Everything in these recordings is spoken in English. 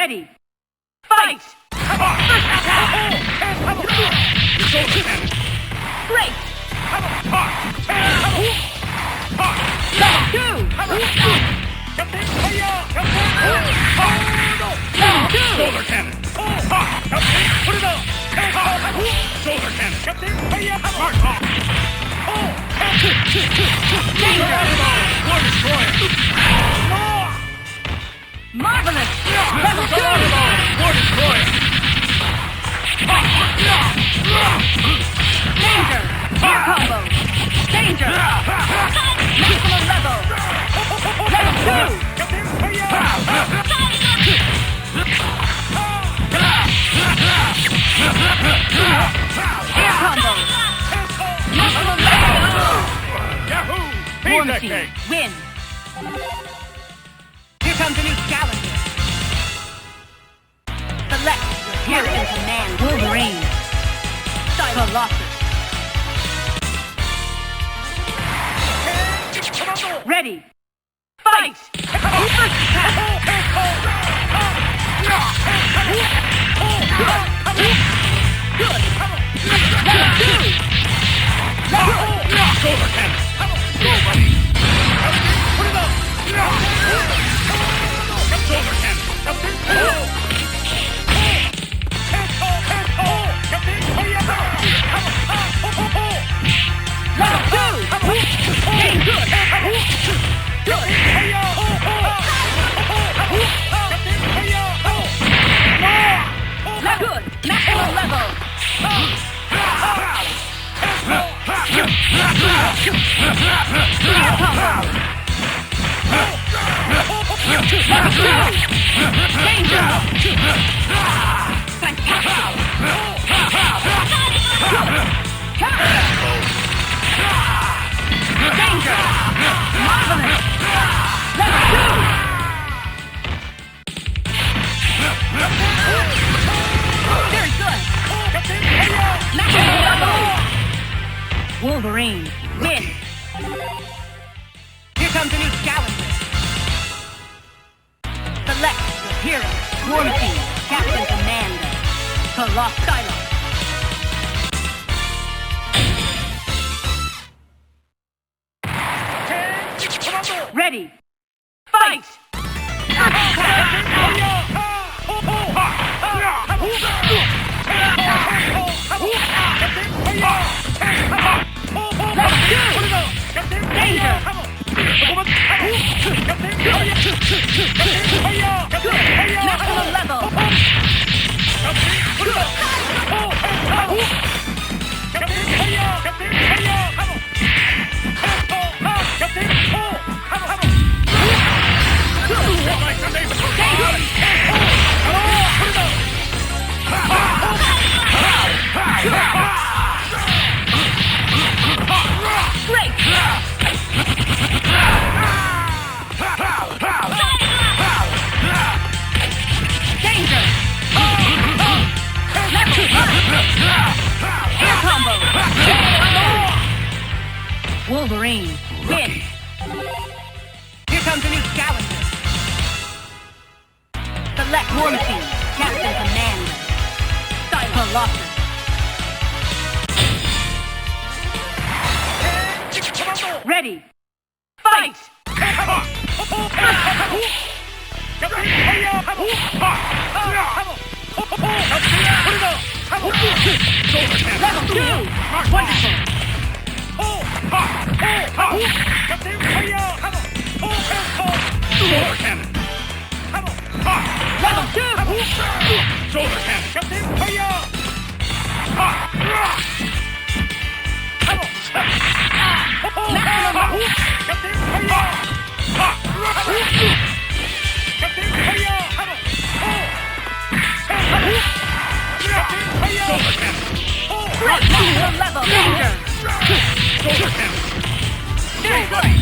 Ready. Fight! First attack! Shoulder cannon. Great! Level 2! Shoulder cannon. Put it up. Shoulder cannon. Smart ball. Danger! War destroyer. Marvelous! Level 2! War destroyer. Danger! Air combo! Danger! Maximum level! Level 2! Air combo! Maximum level! Yahoo! War Pizza Machine, cake. win! Here comes a new challenger. Select your hero in command. Wolverine. Colossus. Ready. Fight! First attack! Good! Level 2! Shoulder cannon. Go, buddy. Put it up. Shoulder cannon. Level 2! Getting good! Good! Good! Maximum level! Air combo! Level 2! Danger! Fantastic! Good! Danger! Marvelous! Level 2! Very good! Maximum level! Wolverine, win! Here comes a new challenger. Select your hero. War Machine, Captain Commando. Colossus. Ready. Fight! Danger! Maximum level! Great! Danger! Level 1! Air combo! Wolverine, win! Here comes a new challenger. Select War Machine, Captain Commando. Colossus. Ready. Fight! Level 2! Wonderful! Shoulder cannon. Level 2! Shoulder cannon. Maximum level! Danger! Shoulder cannon. Very good!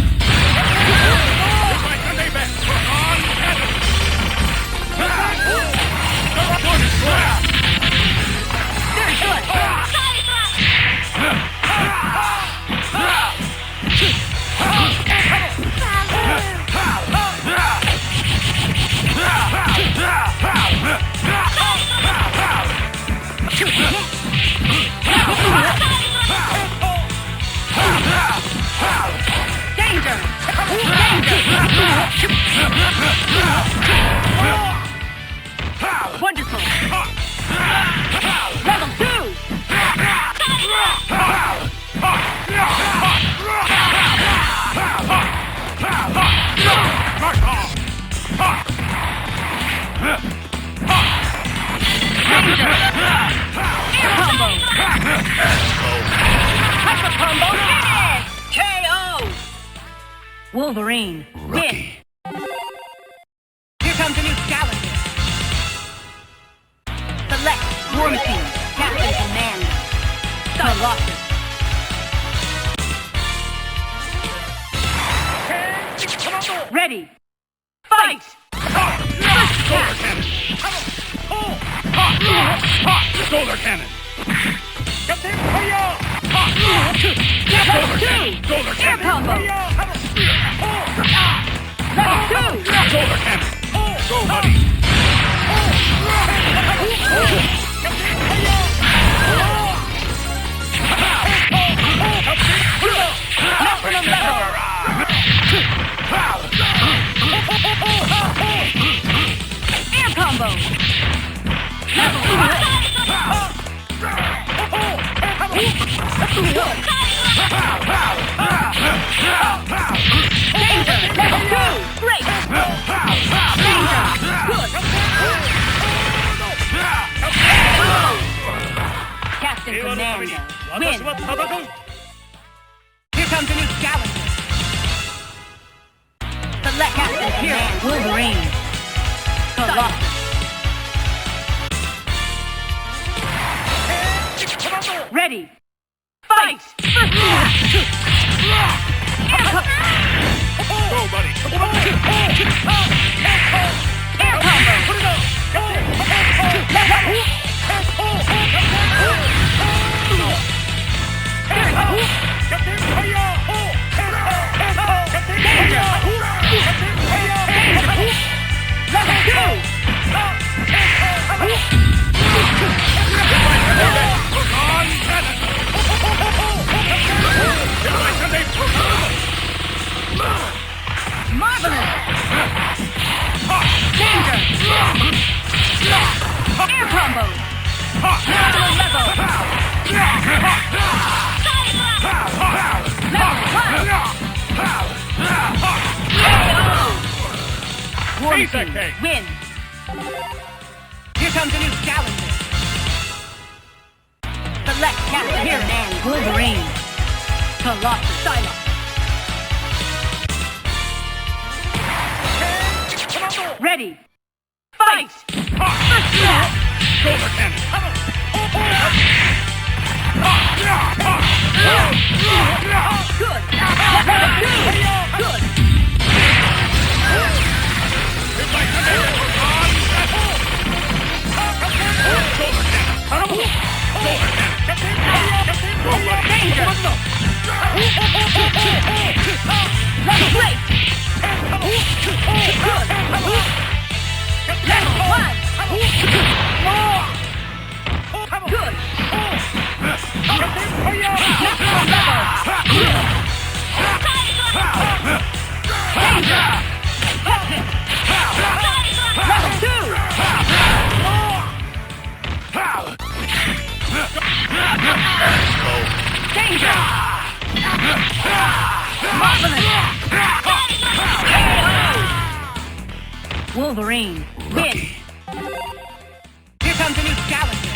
Wonderful. Level 2. Air combo. Hyper combo. Finish. KO. Wolverine. Win. Here comes a new challenger. Select War Machine. Captain Commando. Colossus. Ready. Fight. Solar cannon! Solar cannon! Captain, fire! Level 2. Solar Air cannon! combo. Level 2. Solar cannon! Go, buddy! Maximum level. Air combo. Level 5. Danger. Level 2. Great. Danger. Good. Captain Commando. Win. Here comes a new challenger. Select Captain Commando. Wolverine. Colossus. Ready. Fight. Go, buddy! Air combo. Marvelous! Danger! Air combo! Maximum level! Level 1! War Machine, win! Here comes a new challenger. Select Captain Commando. Wolverine. Colossus. Psylocke. Ready. Fight! Solar cannon! Good! Level 2! Good! Danger! Level 3! Good! Level 1! Good! Maximum level! Danger! Level 2! Danger! Marvelous! Wolverine, win! Here comes a new challenger.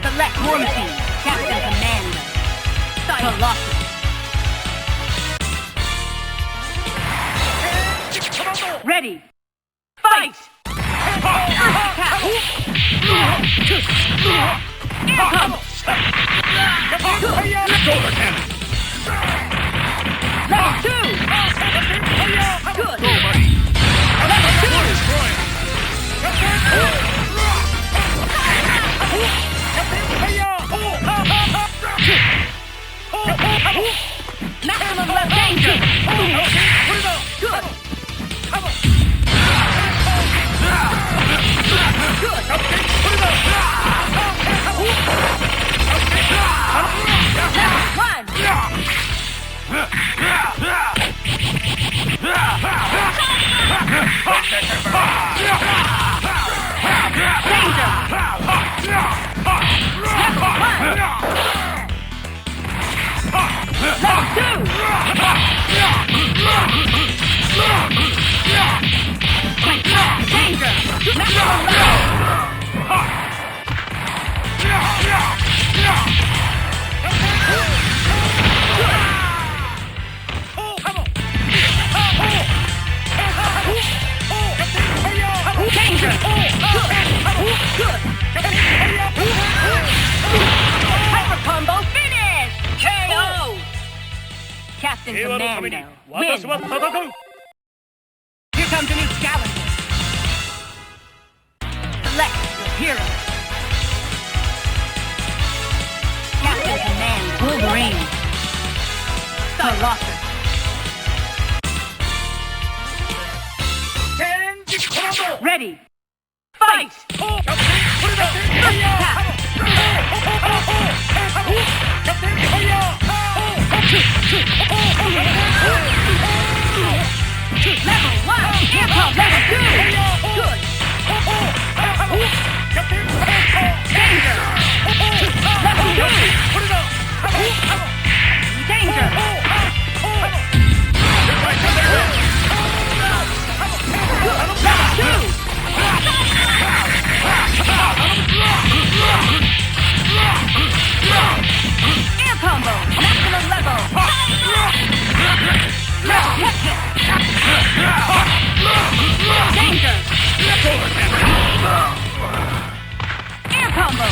Select War Machine, Captain Commando. Colossus. Ready. Fight! Air combo! Solar cannon! Level 2! Good! Go, buddy! Level 2! Destroy! Maximum left danger! Good! Good! Level 1! Captain 平和のために Commando. 私 Win. は戦う Here comes a new challenger. Select your hero. Captain Commando. Wolverine. Colossus. Change Commando Ready. Fight! キャプテンこれだファイヤーキャプテンファイヤー Level 1! Here comes level 2! Good! キャプテンファイヤー Danger! Level 2! これだ Danger! Level 2! Air combo! Maximum level! Danger! Air combo!